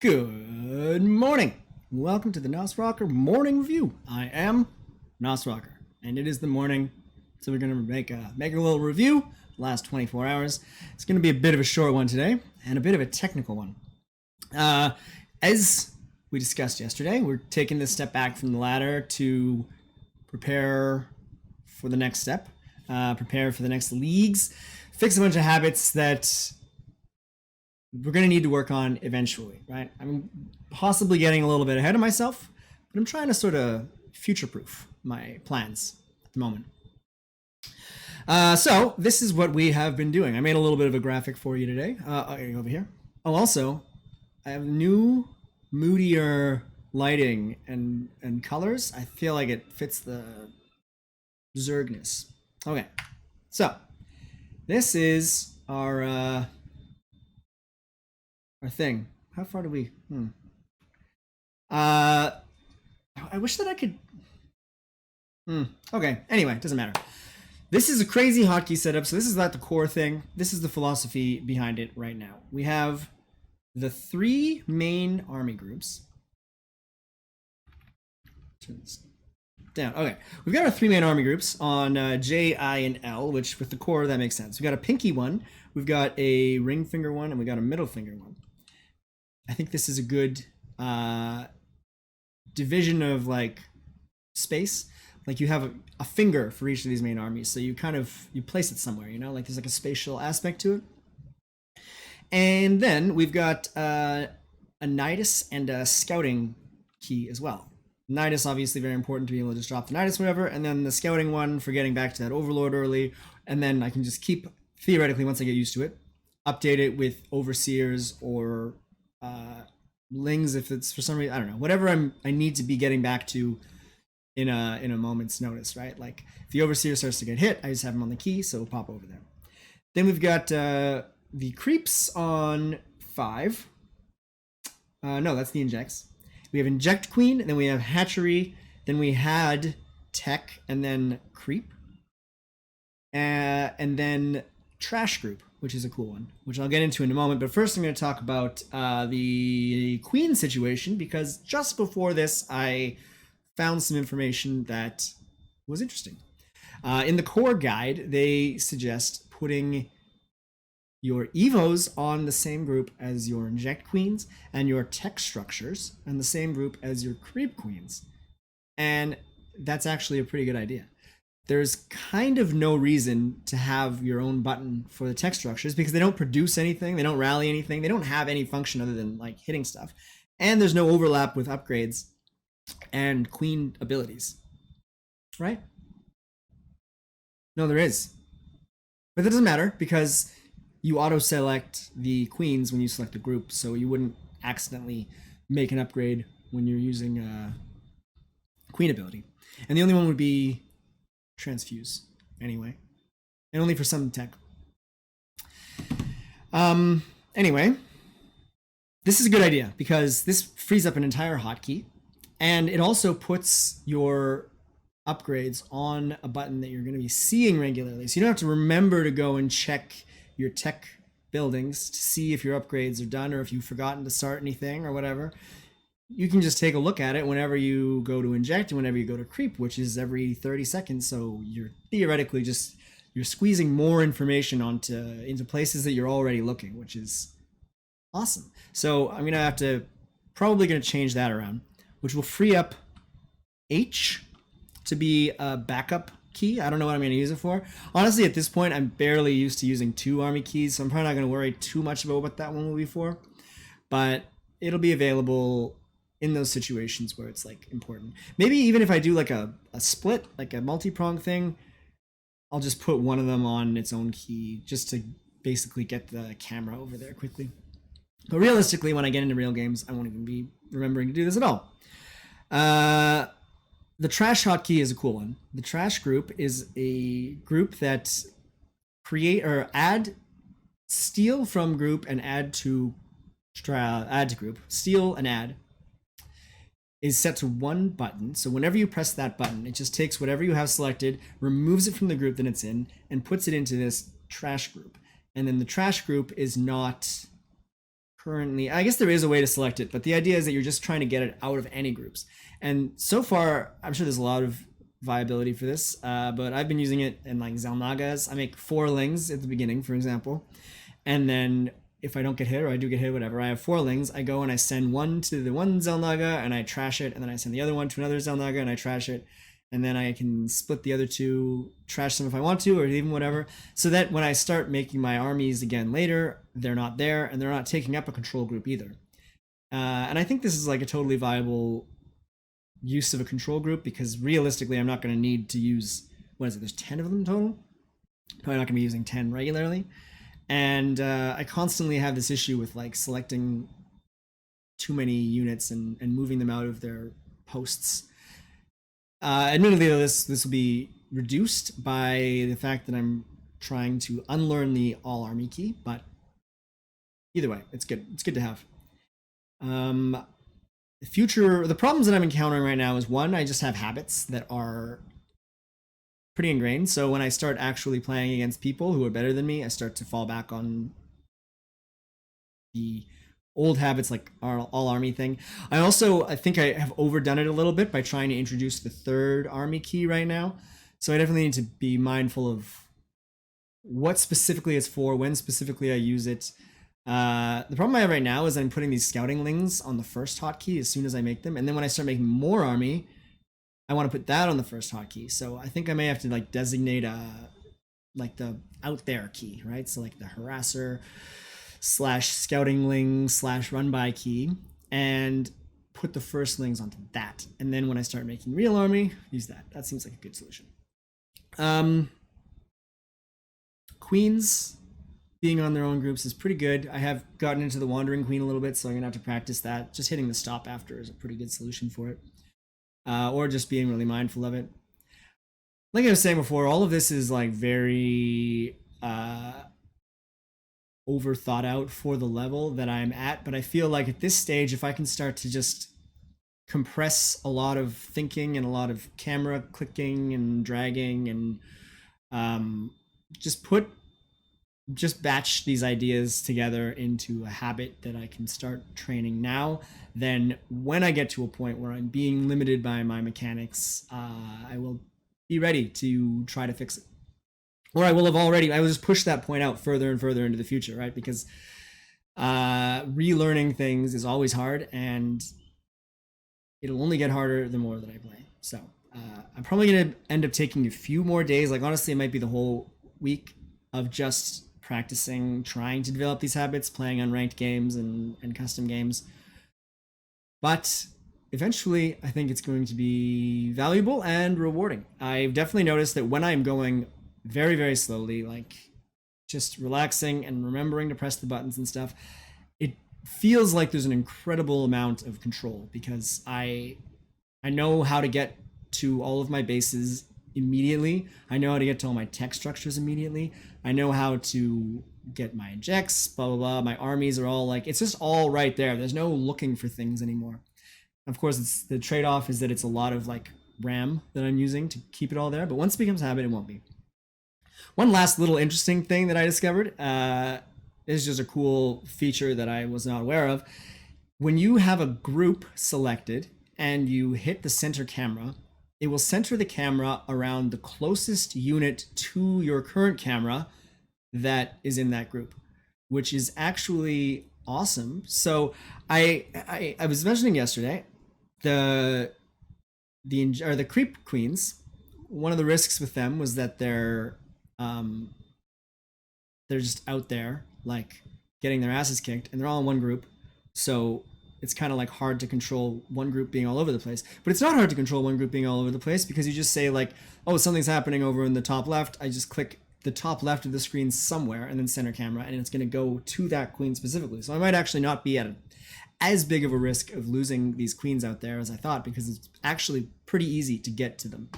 Good morning. Welcome to the Nos Rocker Morning Review. I am Nos Rocker, and it is the morning, so we're going to make a little review the last 24 hours. It's going to be a bit of a short one today, and a bit of a technical one. As we discussed yesterday, we're taking this step back from the ladder to prepare for the next step, prepare for the next leagues, fix a bunch of habits that we're going to need to work on eventually, right? I'm possibly getting a little bit ahead of myself, but I'm trying to sort of future-proof my plans at the moment. So this is what we have been doing. I made a little bit of a graphic for you today. Over here. Oh, also, I have new, moodier lighting and colors. I feel like it fits the Zergness. Okay, so this is our thing. How far do we? I wish that I could. Okay. Anyway, it doesn't matter. This is a crazy hotkey setup. So this is not the core thing. This is the philosophy behind it right now. We have the three main army groups. Turn this down. Okay. We've got our three main army groups on J, I, and L, which with the core, that makes sense. We've got a pinky one. We've got a ring finger one, and we got a middle finger one. I think this is a good division of like space. Like you have a finger for each of these main armies, so you place it somewhere, you know, like there's like a spatial aspect to it. And then we've got a nidus and a scouting key as well. Nidus obviously very important to be able to just drop the nidus whatever, and then the scouting one for getting back to that overlord early, and then I can just keep, theoretically, once I get used to it, update it with overseers or lings if it's for some reason, I don't know, whatever I need to be getting back to in a moment's notice, right? Like if the overseer starts to get hit, I just have him on the key, so it'll pop over there. Then we've got the creeps on 5. No, that's the injects. We have inject queen, and then we have hatchery, then we had tech, and then creep, and then trash group, which is a cool one, which I'll get into in a moment. But first I'm going to talk about the queen situation, because just before this, I found some information that was interesting. In the core guide, they suggest putting your evos on the same group as your inject queens and your tech structures and the same group as your creep queens. And that's actually a pretty good idea. There's kind of no reason to have your own button for the tech structures because they don't produce anything, they don't rally anything, they don't have any function other than like hitting stuff. And there's no overlap with upgrades and queen abilities. Right? No, there is. But that doesn't matter because you auto-select the queens when you select a group, so you wouldn't accidentally make an upgrade when you're using a queen ability. And the only one would be transfuse anyway, and only for some tech. Anyway, this is a good idea because this frees up an entire hotkey, and it also puts your upgrades on a button that you're going to be seeing regularly, so you don't have to remember to go and check your tech buildings to see if your upgrades are done or if you've forgotten to start anything or whatever. You can just take a look at it whenever you go to inject and whenever you go to creep, which is every 30 seconds. So you're theoretically you're squeezing more information into places that you're already looking, which is awesome. So I'm probably gonna change that around, which will free up H to be a backup key. I don't know what I'm going to use it for. Honestly, at this point, I'm barely used to using 2 army keys, so I'm probably not going to worry too much about what that one will be for. But it'll be available in those situations where it's like important. Maybe even if I do like a split, like a multi-prong thing, I'll just put one of them on its own key just to basically get the camera over there quickly. But realistically, when I get into real games, I won't even be remembering to do this at all. The trash hotkey is a cool one. The trash group is a group that add steal from group and add to group. Steal and add is set to one button. So whenever you press that button, it just takes whatever you have selected, removes it from the group that it's in, and puts it into this trash group. And then the trash group is not currently, I guess there is a way to select it, but the idea is that you're just trying to get it out of any groups. And so far, I'm sure there's a lot of viability for this, but I've been using it in like Zelnagas. I make 4 lings at the beginning, for example, and then if I don't get hit or I do get hit, whatever, I have 4 lings. I go and I send one to the one Zelnaga and I trash it, and then I send the other one to another Zelnaga and I trash it, and then I can split the other 2, trash them if I want to, or even whatever, so that when I start making my armies again later, they're not there and they're not taking up a control group either. And I think this is like a totally viable use of a control group, because realistically, I'm not going to need to use, what is it, there's 10 of them total? Probably not going to be using 10 regularly. And I constantly have this issue with like selecting too many units and moving them out of their posts. Admittedly, though, this will be reduced by the fact that I'm trying to unlearn the all army key, but either way, it's good. It's good to have. The problems that I'm encountering right now is, one, I just have habits that are pretty ingrained. So when I start actually playing against people who are better than me, I start to fall back on the old habits, like our all army thing. I think I have overdone it a little bit by trying to introduce the 3rd army key right now. So I definitely need to be mindful of what specifically it's for, when specifically I use it. The problem I have right now is I'm putting these scouting lings on the first hotkey as soon as I make them, and then when I start making more army, I want to put that on the first hotkey. So I think I may have to like designate like the out there key, right? So like the harasser / scouting ling / run by key, and put the first lings onto that. And then when I start making real army, use that. That seems like a good solution. Queens being on their own groups is pretty good. I have gotten into the wandering queen a little bit, so I'm gonna have to practice that. Just hitting the stop after is a pretty good solution for it. Or just being really mindful of it. Like I was saying before, all of this is like very over thought out for the level that I'm at, but I feel like at this stage, if I can start to just compress a lot of thinking and a lot of camera clicking and dragging and just batch these ideas together into a habit that I can start training now, then when I get to a point where I'm being limited by my mechanics, I will be ready to try to fix it. Or I will just push that point out further and further into the future, right? Because relearning things is always hard, and it'll only get harder the more that I play. So I'm probably going to end up taking a few more days. Like, honestly, it might be the whole week of just practicing, trying to develop these habits, playing unranked games and custom games. But eventually, I think it's going to be valuable and rewarding. I've definitely noticed that when I'm going very, very slowly, like just relaxing and remembering to press the buttons and stuff, it feels like there's an incredible amount of control, because I know how to get to all of my bases immediately. I know how to get to all my tech structures immediately. I know how to get my injects, blah, blah, blah. My armies are all like, it's just all right there. There's no looking for things anymore. Of course, it's the trade-off is that it's a lot of like RAM that I'm using to keep it all there. But once it becomes a habit, it won't be. One last little interesting thing that I discovered is just a cool feature that I was not aware of. When you have a group selected and you hit the center camera, it will center the camera around the closest unit to your current camera that is in that group, which is actually awesome. So I was mentioning yesterday the creep queens. One of the risks with them was that they're just out there like getting their asses kicked, and they're all in one group. So it's kind of like hard to control one group being all over the place. But it's not hard to control one group being all over the place, because you just say like, oh, something's happening over in the top left. I just click the top left of the screen somewhere and then center camera, and it's going to go to that queen specifically. So I might actually not be at as big of a risk of losing these queens out there as I thought, because it's actually pretty easy to get to them.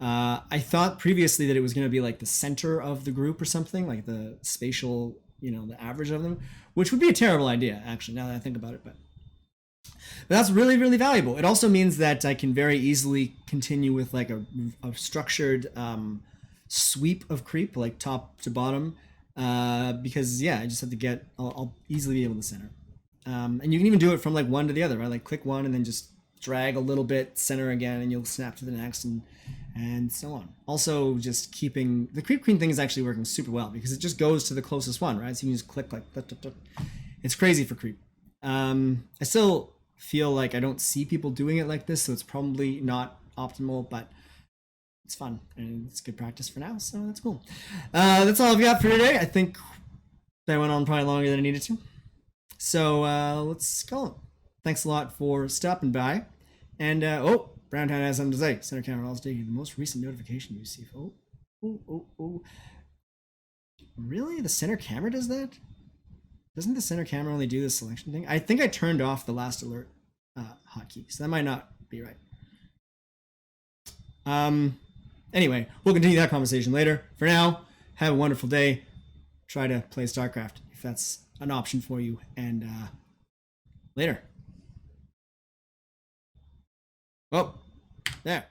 I thought previously that it was going to be like the center of the group or something, like the spatial, the average of them, which would be a terrible idea, actually, now that I think about it. But that's really, really valuable. It also means that I can very easily continue with like a structured sweep of creep, like top to bottom, because I just have to I'll easily be able to center. And you can even do it from like one to the other, right? Like click one and then just drag a little bit, center again, and you'll snap to the next, and so on. Also, just keeping the creep queen thing is actually working super well because it just goes to the closest one, right? So you can just click like that. It's crazy for creep. I still feel like I don't see people doing it like this, so it's probably not optimal, but it's fun and it's good practice for now, so that's cool. That's all I've got for today. I think that went on probably longer than I needed to. So let's go. Thanks a lot for stopping by. And Browntown has something to say. Center camera always taking the most recent notification you receive. Oh. Really? The center camera does that? Doesn't the center camera only do the selection thing? I think I turned off the last alert hotkey, so that might not be right. Anyway, we'll continue that conversation later. For now, have a wonderful day. Try to play StarCraft if that's an option for you, and later. Oh, there.